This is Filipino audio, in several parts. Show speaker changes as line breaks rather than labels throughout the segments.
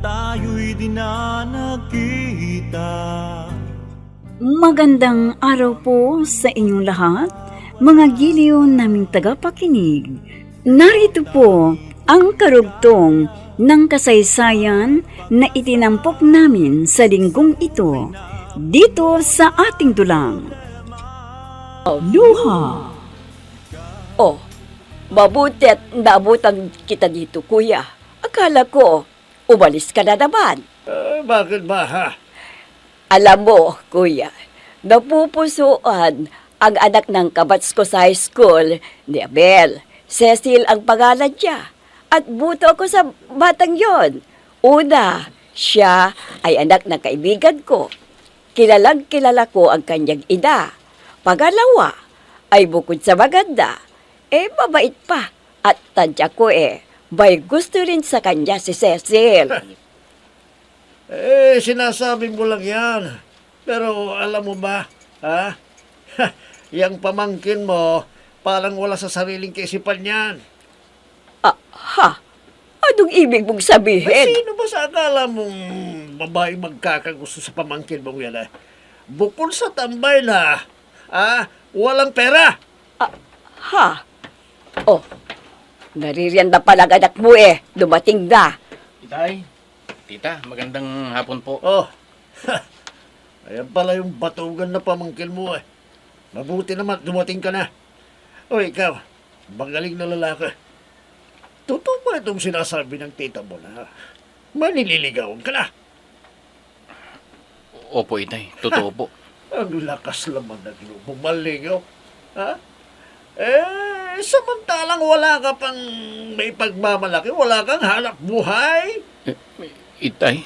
tayo'y di na nagkita.
Magandang araw po sa inyong lahat, mga giliw naming tagapakinig. Narito po ang karugtong ng kasaysayan na itinampok namin sa linggong ito, dito sa ating dulang. Luha.
Oh, mabuti at naabutan kita dito, kuya. Akala ko, umalis ka na naman.
Bakit ba, ha?
Alam mo, kuya, napupusuan ang anak ng kabats ko sa high school ni Abel. Cecil ang pangalan niya. At buto ako sa batang yon. Una, siya ay anak ng kaibigan ko. Kilalang kilala ko ang kanyang ina. Pangalawa, ay bukod sa maganda, mabait pa. At tantya ko may gusto rin sa kanya si Cecil.
Sinasabi mo lang yan. Pero alam mo ba, ha? Yang pamangkin mo, parang wala sa sariling kaisipan yan.
Anong ibig mong
Ay,
sabihin?
sino ba sa akala mong babae magkakagusto sa pamangkin mong yan, eh? Bukod sa tambay na, walang pera.
Oh, naririyan na pala ang anak mo Dumating na.
Itay, tita, magandang hapon po.
Oh, ayan pala yung batugan na pamangkin mo, eh. Mabuti naman, dumating ka na. O ikaw, magaling na lalaki. Totoo ba itong sinasabi ng tita mo na manililigawan ka na?
Opo, itay, totoo po.
Ang lakas naman ng loob mo, maligaw. Ha? Samantalang wala ka pang may pagmamalaki, wala kang hanap buhay.
Itay,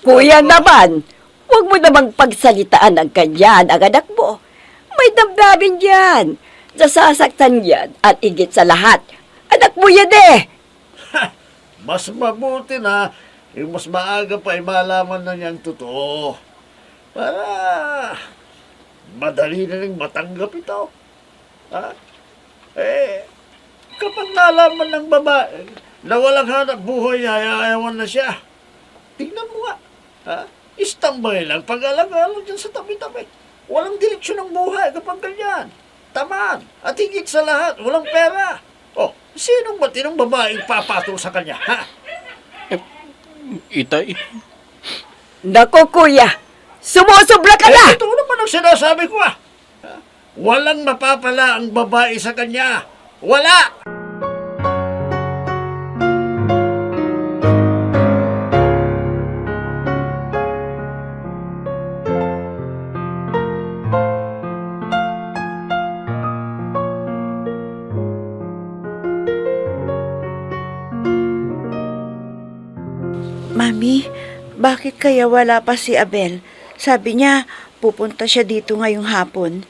Kuya naman, huwag mo namang pagsalitaan ang kanyan, ang anak mo. May damdamin yan. Nasasaktan yan at igit sa lahat. Anak mo yan
Mas mabuti na, mas maaga pa ay malaman na niyang totoo. Para madali na rin matanggap ito. Ha? Kapag nalaman ng babae na walang hanap buhay, ayawan na siya. Tingnan mo nga. Ha? Istambay lang, pag-alaga lang dyan sa tabi-tabi. Walang direksyon ng buhay kapag ganyan. Tamad. At higit sa lahat, walang pera. Oh, sinong matinong babaeng papato sa kanya, ha?
itay,
Naku, kuya, sumusobra ka na!
Ito naman ang sinasabi ko, ha? Walang mapapala ang babae sa kanya. Wala!
Mami, bakit kaya wala pa si Abel? Sabi niya, pupunta siya dito ngayong hapon.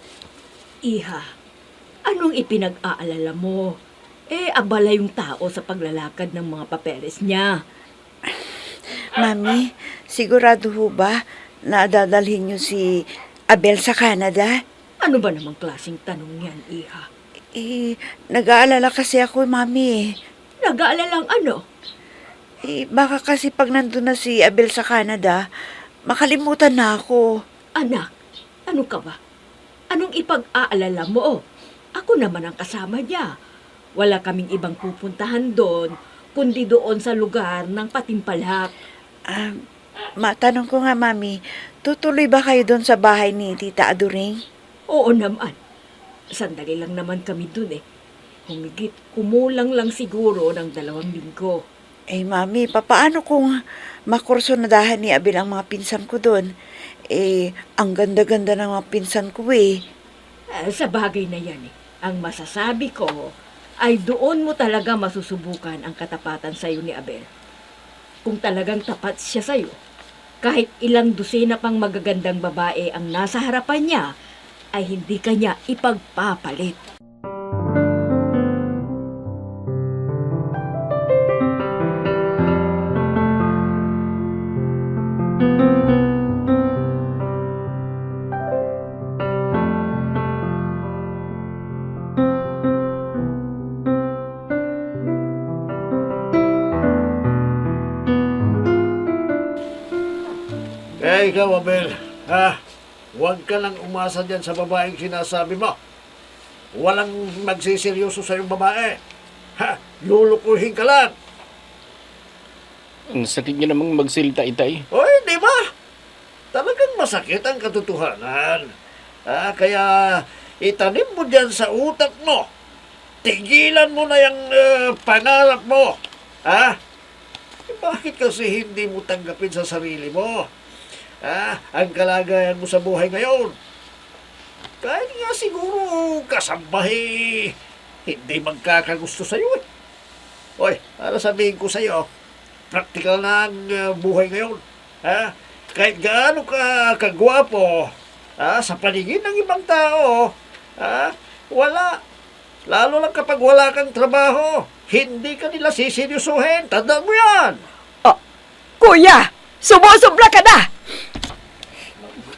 Iha, anong ipinag-aalala mo? Abala yung tao sa paglalakad ng mga papeles niya.
Mami, sigurado ho ba na dadalhin niyo si Abel sa Canada?
Ano ba namang klaseng tanong yan, Iha?
Nag-aalala kasi ako, Mami.
Nag-aalalang ano?
Baka kasi pag nandun na si Abel sa Canada, makalimutan na ako.
Anak, ano ka ba? Anong ipag-aalala mo? Ako naman ang kasama niya. Wala kaming ibang pupuntahan doon, kundi doon sa lugar ng Patimpalak.
Matanong ko nga, Mami, tutuloy ba kayo doon sa bahay ni Tita Aduring?
Oo naman. Sandali lang naman kami doon Humigit, kumulang lang siguro ng 2 linggo.
Mami, papaano kung makursonadahan ni Abel ang mga pinsan ko doon? Ang ganda-ganda ng mga pinsan ko
Sa bagay na yan Ang masasabi ko ay doon mo talaga masusubukan ang katapatan sa'yo ni Abel. Kung talagang tapat siya sa'yo, kahit ilang dosina pang magagandang babae ang nasa harapan niya, ay hindi kanya ipagpapalit.
Kaya ikaw, Abel, huwag ka lang umasa dyan sa babaeng sinasabi mo. Walang magsiseryoso sa yung babae. Lulukuhin ka lang.
Ang sakit niya namang magsilita, itay.
Oy, di ba? Talagang masakit ang katotohanan. Kaya itanim mo dyan sa utak mo. Tigilan mo na yung pangarap mo. Bakit kasi hindi mo tanggapin sa sarili mo? Ang kalagayan mo sa buhay ngayon. Kahit nga siguro kasambahi, hindi magkakagusto sa'yo eh. Oy, para sabihin ko sa'yo, praktikal na ang buhay ngayon. Kahit gaano ka kagwapo, sa paligid ng ibang tao, wala. Lalo lang kapag wala kang trabaho, hindi ka nila siseryosuhin. Tandaan mo yan.
Kuya, sumusobra ka na!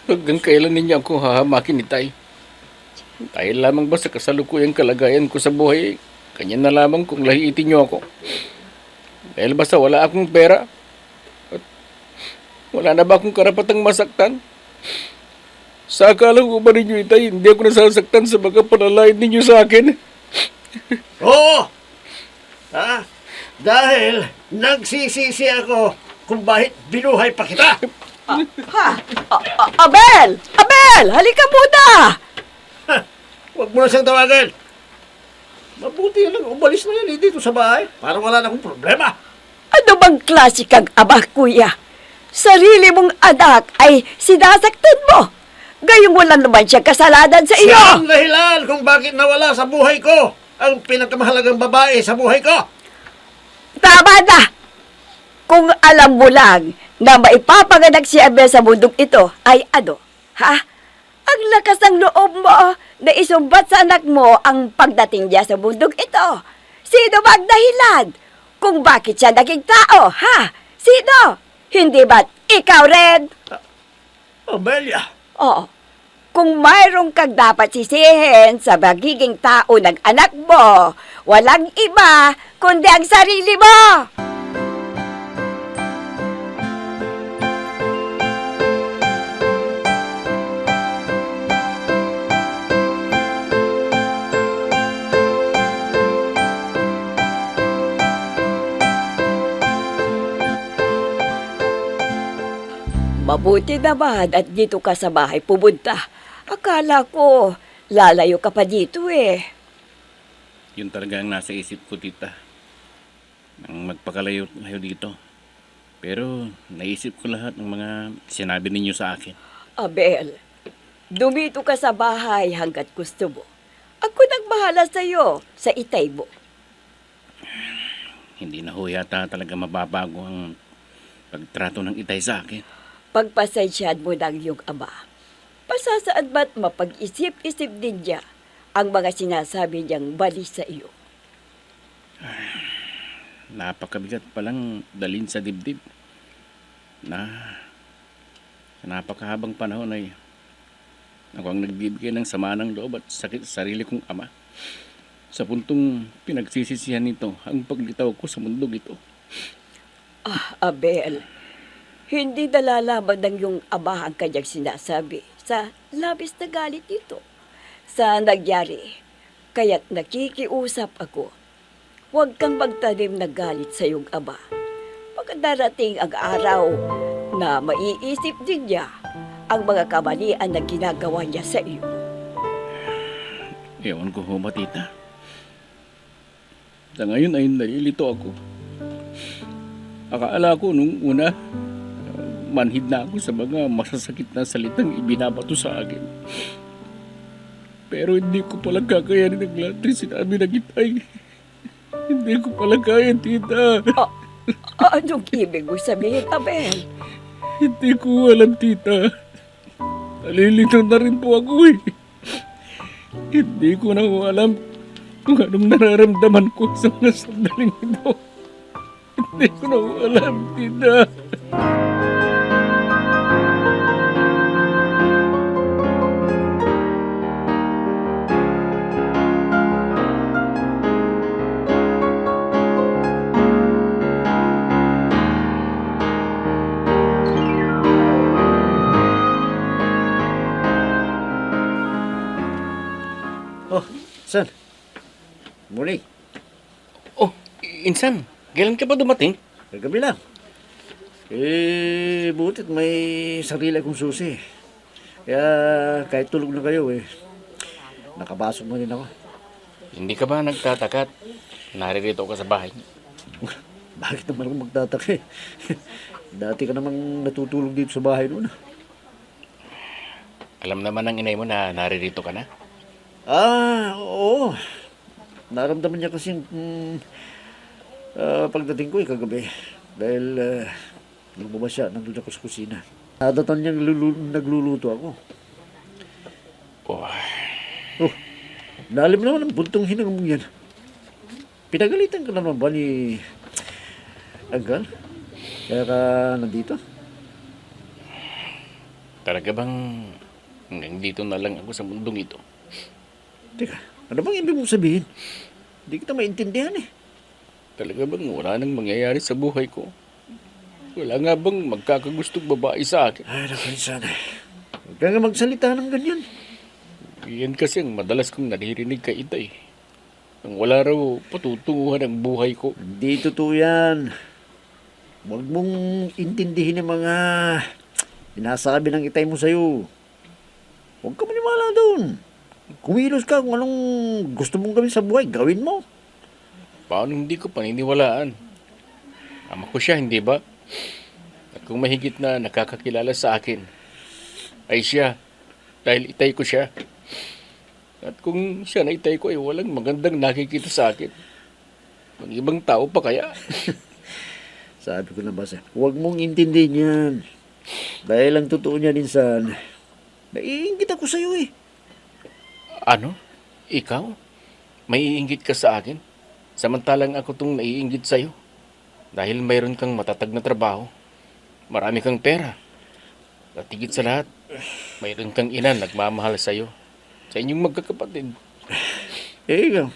Hanggang kailan ninyo ako hahamakin, itay? Dahil lamang ba sa kasalukuyang kalagayan ko sa buhay, kanya na lamang kung lahiitin niyo ako. Dahil basta wala akong pera, at wala na ba akong karapatang masaktan? Sa akala ko ba ninyo, itay, hindi ako nasasaktan sa mga panalain ninyo sa akin?
Oo! Dahil nagsisisi ako kung bakit binuhay pa kita.
Abel! Abel! Halika muna!
Huwag mo na siyang tawagan. Mabuti lang, umalis na yan dito sa bahay para wala na akong problema.
Ano bang klase kang ama, kuya? Sarili mong anak ay sinasaktan mo. Gayong wala naman siya kasalanan sa iyo.
Siya ang dahilan kung bakit nawala sa buhay ko ang pinakamahalagang babae sa buhay ko.
Tama na! Kung alam mo lang na maipapanganak si Abel sa mundong ito ay ano, ha? Ang lakas ng loob mo na isumbat sa anak mo ang pagdating niya sa mundong ito. Sino ba ang dahilan kung bakit siya naging tao, ha? Sino? Hindi ba't ikaw rin?
Amelia,
Oo. Kung mayroong kang dapat sisihin sa magiging tao ng anak mo, walang iba kundi ang sarili mo. Mabuti naman at dito ka sa bahay pumunta. Akala ko, lalayo ka pa dito eh.
Yun talaga ang nasa isip ko, tita. Nang magpakalayo dito. Pero naisip ko lahat ng mga sinabi ninyo sa akin.
Abel, dumito ka sa bahay hanggat gusto mo. Ako nang bahala sa'yo, sa itay mo.
Hindi na ho yata talaga mababago ang pagtrato ng itay sa akin.
Pagpasensyaan mo ng iyong ama. Pasasaan ba't mapag-isip-isip din niya ang mga sinasabi niyang bali sa iyo?
Napakabigat palang dalhin sa dibdib. Napakahabang panahon ay ako ang nagbibigay ng sama ng loob at sakit sa sarili kong ama. Sa puntong pinagsisisihan nito ang paglitaw ko sa mundong ito.
Abel, hindi nalalaman ng iyong ama ang kanyang sinasabi sa labis na galit nito sa nangyari. Kaya't nakikiusap ako. Huwag kang magtanim na galit sa iyong ama. Pagdarating ang araw na maiisip din niya ang mga kamalian na ginagawa niya sa iyo.
Ewan ko ho ba, tita? Sa ngayon ay nalilito ako. Akala ko nung una, manhid na ako sa mga masasakit na salitang ibinabato sa akin. Pero hindi ko pala kakayanin ang lahat ng sinabi ng itay. Hindi ko pala kaya, tita.
Anong ibig mo sabihin, Abel?
Hindi ko alam, tita. Nalilito na rin po ako eh. Hindi ko na alam kung anong nararamdaman ko sa mga sandaling ito. Hindi ko na alam, tita.
San? Morning.
Oh, Insan, kailan ka ba dumating?
Kagabi lang. Butit may sarili akong susi. Kaya kahit tulog na kayo nakabasok mo rin ako.
Hindi ka ba nagtatakat? Naririto ka sa bahay.
Bakit naman ako magtataka Dati ka namang natutulog dito sa bahay noon.
Alam naman ng inay mo na naririto ka na.
Oo. Naramdaman niya kasi pagdating ko kagabi. Dahil lumabas siya, nandun ako sa kusina. Nadatan niyang nagluluto ako.
Oh,
Oh, lalim naman ang buntong hinang mo yan. Pinagalitan ka naman ba ni Anggal? Kaya ka nandito?
talaga bang hanggang dito na lang ako sa mundong ito?
Teka, ano bang ibig mong sabihin? Hindi kita maintindihan
Talaga bang wala nang mangyayari sa buhay ko? Wala nga bang magkakagustong babae sa akin?
Ay, naku, Insan. Huwag ka nga magsalita ng ganyan.
Yan kasi ang madalas kong naririnig kay Itay. Nang wala raw patutunguhan ang buhay ko.
Hindi totoo yan. Huwag mong intindihin yung mga sinasabi ng itay mo sa'yo. Huwag ka maniwala doon. Kumilos ka kung anong gusto mong gawin sa buhay, gawin mo.
Paano hindi ko paniniwalaan? Ama ko siya, hindi ba? At kung mahigit na nakakakilala sa akin, ay siya, dahil itay ko siya. At kung siya na itay ko ay walang magandang nakikita sa akin, ng ibang tao pa kaya?
Sabi ko na ba sa'yo, huwag mong intindihin yan. Dahil ang totoo niya, Insan, naiingit ako sa'yo
Ano? Ikaw? May iinggit ka sa akin? Samantalang ako tong naiinggit sa'yo. Dahil mayroon kang matatag na trabaho. Marami kang pera. At higit sa lahat, mayroon kang ina nagmamahal sa'yo. Sa inyong magkakapatid.
Ikaw.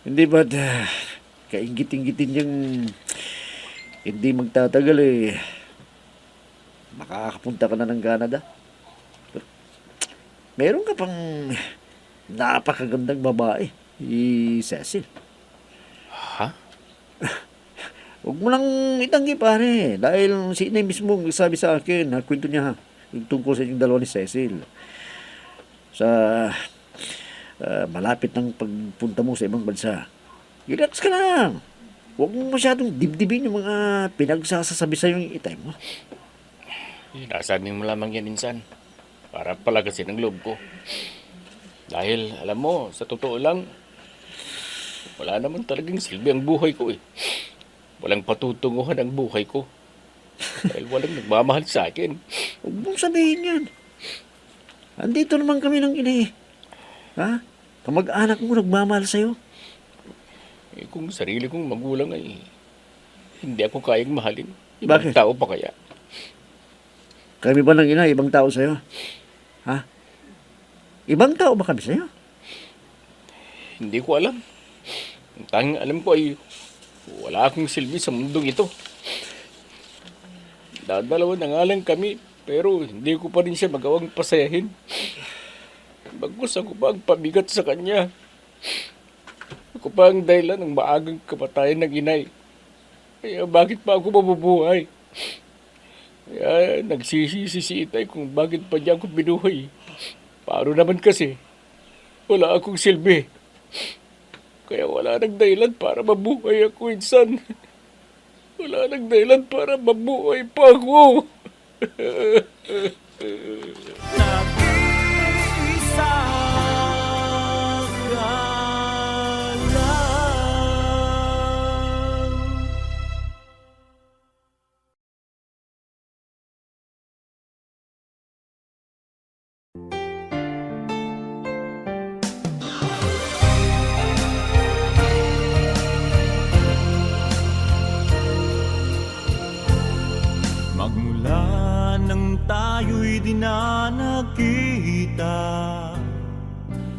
Hindi ba't kaingit-ingitin niyang hindi magtatagal makakapunta ka na ng Canada? Meron ka pang napakagandang babae, Cecil.
Ha?
Huwag mo lang itanggi, pare. Dahil si Inay mismo nagsabi sa akin, kwento niya yung tungkol sa inyong dalawa ni Cecil. Sa malapit ng pagpunta mo sa ibang bansa. Relax ka lang. Huwag mo masyadong dibdibin yung mga pinagsasasabi sa yung itay mo.
Nasabi mo lamang yan, Insan. Para palagasin ang loob ko. Dahil, alam mo, sa totoo lang, wala naman talagang silbi ang buhay ko Walang patutunguhan ang buhay ko. Dahil walang nagmamahal sa akin.
Huwag mong sabihin yan. Andito naman kami ng ina Ha? Kamag-anak mo nagmamahal sa'yo.
Kung sarili kong magulang ay hindi ako kayang mahalin. Ibang
Bakit?
tao pa kaya?
Kami ba ng ina, ibang tao sa'yo? Ha? Ibang tao ba kami sa'yo?
Hindi ko alam. Ang tanging alam ko ay wala akong silbi sa mundong ito. Dadalawa na nga lang kami, pero hindi ko pa rin siya magawang pasayahin. Bagkus ako pa ang pabigat sa kanya. Ako pa ang dahilan ng maagang kamatayan ng inay. Kaya bakit pa ako mabubuhay? Kaya nagsisisi si itay kung bakit pa niya ako binuhay. Paano naman kasi? Wala akong silbi. Kaya wala nang dahilan para mabuhay ako, Insan. Wala nang dahilan para mabuhay pa ako.
Nag-iisa ka lang. Magmula nang tayo'y di na nagkita,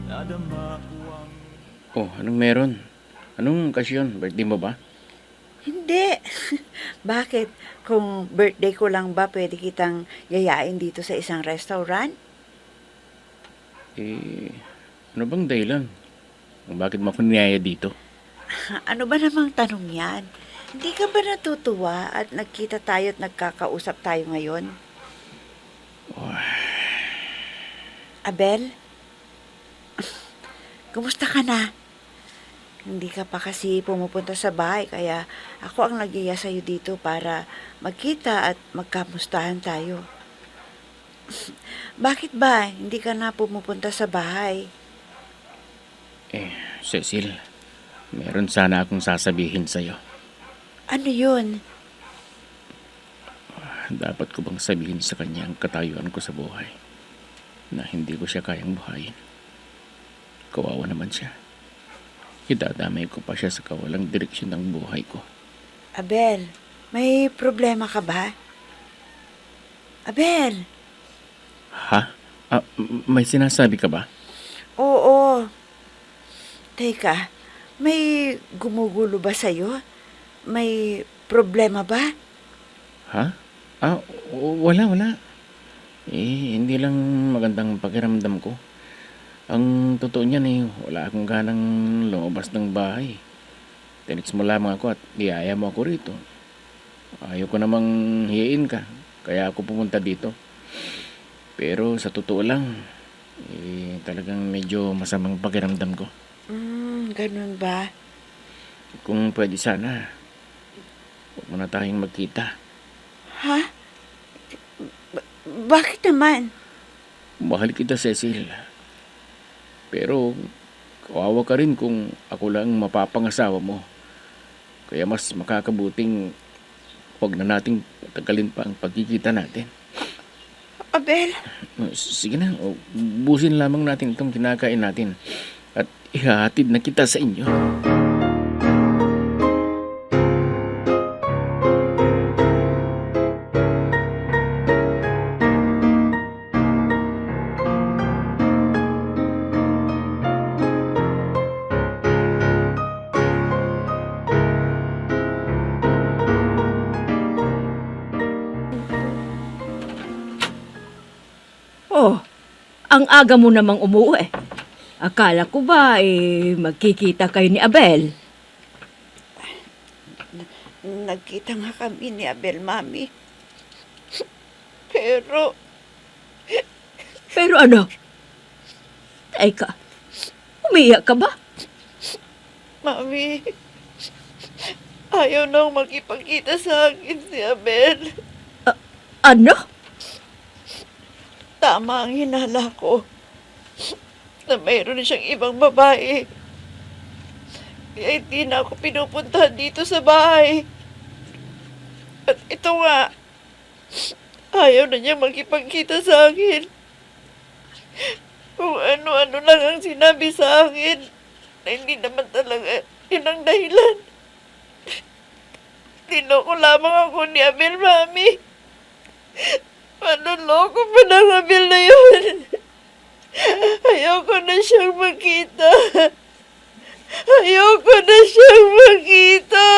nadama ko ang
Oh, anong meron? Anong okasyon? Birthday mo ba?
Hindi. Bakit? Kung birthday ko lang ba, pwede kitang yayain dito sa isang restaurant?
Ano bang dahilan? Kung bakit mo ako niyaya dito?
Ano ba namang tanong yan? Hindi ka ba natutuwa at nagkita tayo at nagkakausap tayo ngayon? Abel? Kumusta ka na? Hindi ka pa kasi pumupunta sa bahay kaya ako ang nagyaya sa'yo dito para magkita at magkamustahan tayo. Bakit ba hindi ka na pumupunta sa bahay?
Cecil, meron sana akong sasabihin sa'yo.
Ano yun?
Dapat ko bang sabihin sa kanya ang katayuan ko sa buhay? Na hindi ko siya kayang buhayin. Kawawa naman siya. Idadamay ko pa siya sa kawalang direksyon ng buhay ko.
Abel, may problema ka ba? Abel!
Ha? May sinasabi ka ba?
Oo. Teka, may gumugulo ba sa'yo? May problema ba?
Ha? Wala. Hindi lang magandang pakiramdam ko. Ang totoo niyan wala akong ganang lumabas ng bahay. Tinix mo lamang ako at niyaya mo ako rito. Ayaw ko namang hiyain ka, kaya ako pumunta dito. Pero sa totoo lang, talagang medyo masamang pakiramdam ko.
Ganun ba?
Kung pwede sana, huwag muna tayong magkita.
Ha? Bakit naman?
Mahal kita, Cecil. Pero kawawa ka rin kung ako lang mapapangasawa mo. Kaya mas makakabuting huwag na nating patagalin pa ang pagkikita natin.
Abel?
Sige na, busin lamang natin itong kinakain natin at ihahatid na kita sa inyo.
Oh, ang aga mo namang umuwi. Akala ko ba magkikita kayo ni Abel?
Nagkita nga kami ni Abel, Mami. Pero,
Pero ano? Teka, umiyak ka ba?
Mami, ayaw nang makipagkita sa akin si Abel.
Ano?
Tama ang hinala ko na mayroon siyang ibang babae. Kaya hindi na ako pinupuntahan dito sa bahay. At ito nga, ayaw na niya makipagkita sa akin. Kung ano-ano lang ang sinabi sa akin na hindi naman talaga yun ang dahilan. Tinoko lamang ako ni Abel, Mami. Manloloko pa ng Abel na yun. Ayoko na siyang makita. Ayoko na siyang makita.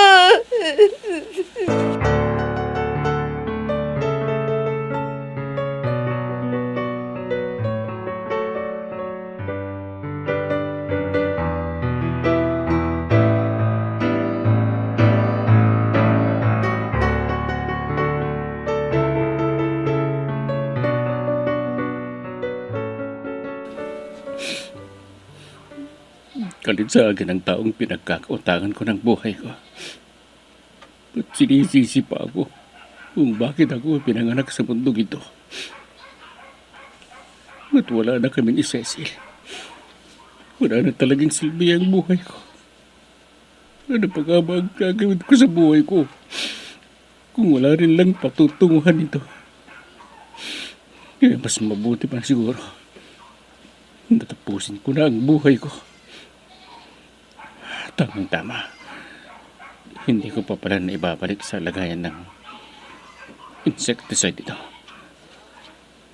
Kalinsagan ang taong pinagkakautangan ko ng buhay ko. At sinisisi pa ako kung bakit ako pinanganak sa mundong ito. At wala na kaming ni Cecil. Wala na talagang silbi ang buhay ko. Ano pa nga ba ang gagawin ko sa buhay ko kung wala rin lang patutunguhan ito? Kaya mas mabuti pa siguro natapusin ko na ang buhay ko. Tamang-tama. Hindi ko pa pala na ibabalik sa lagayan ng insecticide ito.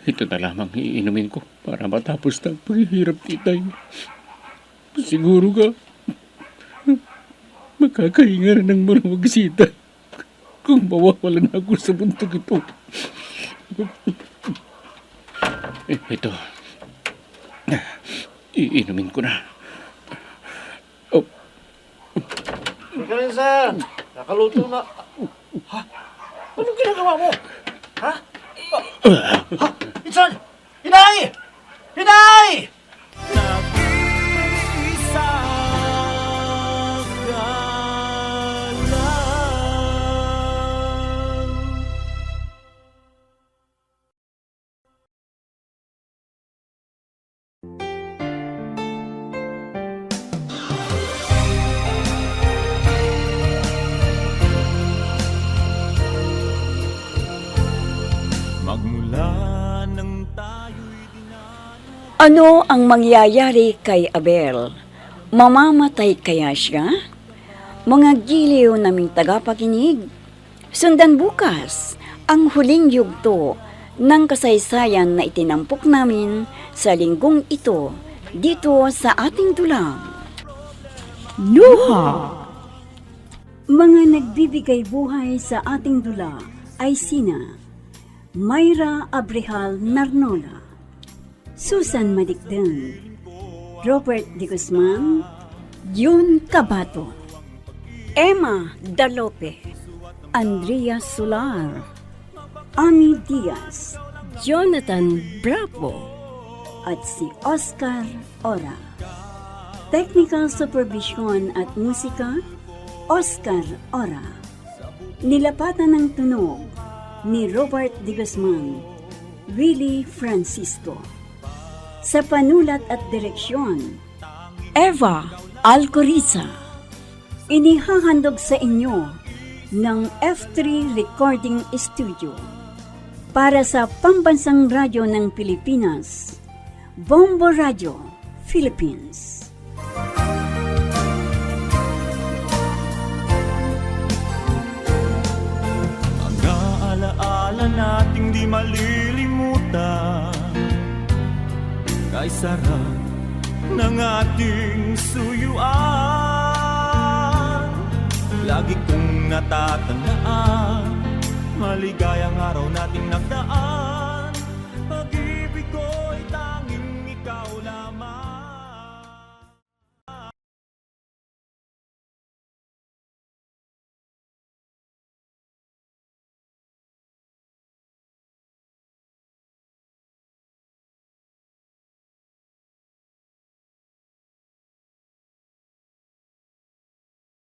Ito na lamang iinumin ko para matapos na ang paghihirap ni Tay. Siguro ka, makakahinga rin ng malumagsita kung mawawalan ako sa bundok ito. Ito. Iinumin ko na. Oh,
Halika rin, San. Nakaluto na. Ha? Anong ginagawa mo? Ha? Ha? Insan! Inay! Inay!
Nag-iisa ka lang. Magmula nang tayo'y
Ano ang mangyayari kay Abel? Mamamatay kaya siya? Mga giliw naming tagapakinig, sundan bukas ang huling yugto ng kasaysayan na itinampok namin sa linggong ito dito sa ating dulang.
Luha! Mga nagbibigay buhay sa ating dula ay sina Mayra Abrehal Narnola, Susan Madikdan, Robert De Guzman, Jun Cabato, Emma Dalope, Andrea Solar, Ami Diaz, Jonathan Bravo, at si Oscar Ora. Technical Supervision at Musika, Oscar Ora. Nilapatan ng tunog ni Robert De Guzman, Willie Francisco. Sa panulat at direksyon, Eva Alcoriza. Inihahandog sa inyo ng F3 Recording Studio para sa Pambansang Radyo ng Pilipinas, Bombo Radio, Philippines.
ang alaala nating di malilimutan. Kay sarap ng ating suyuan. Lagi kong natatandaan, maligayang araw nating nagdaan.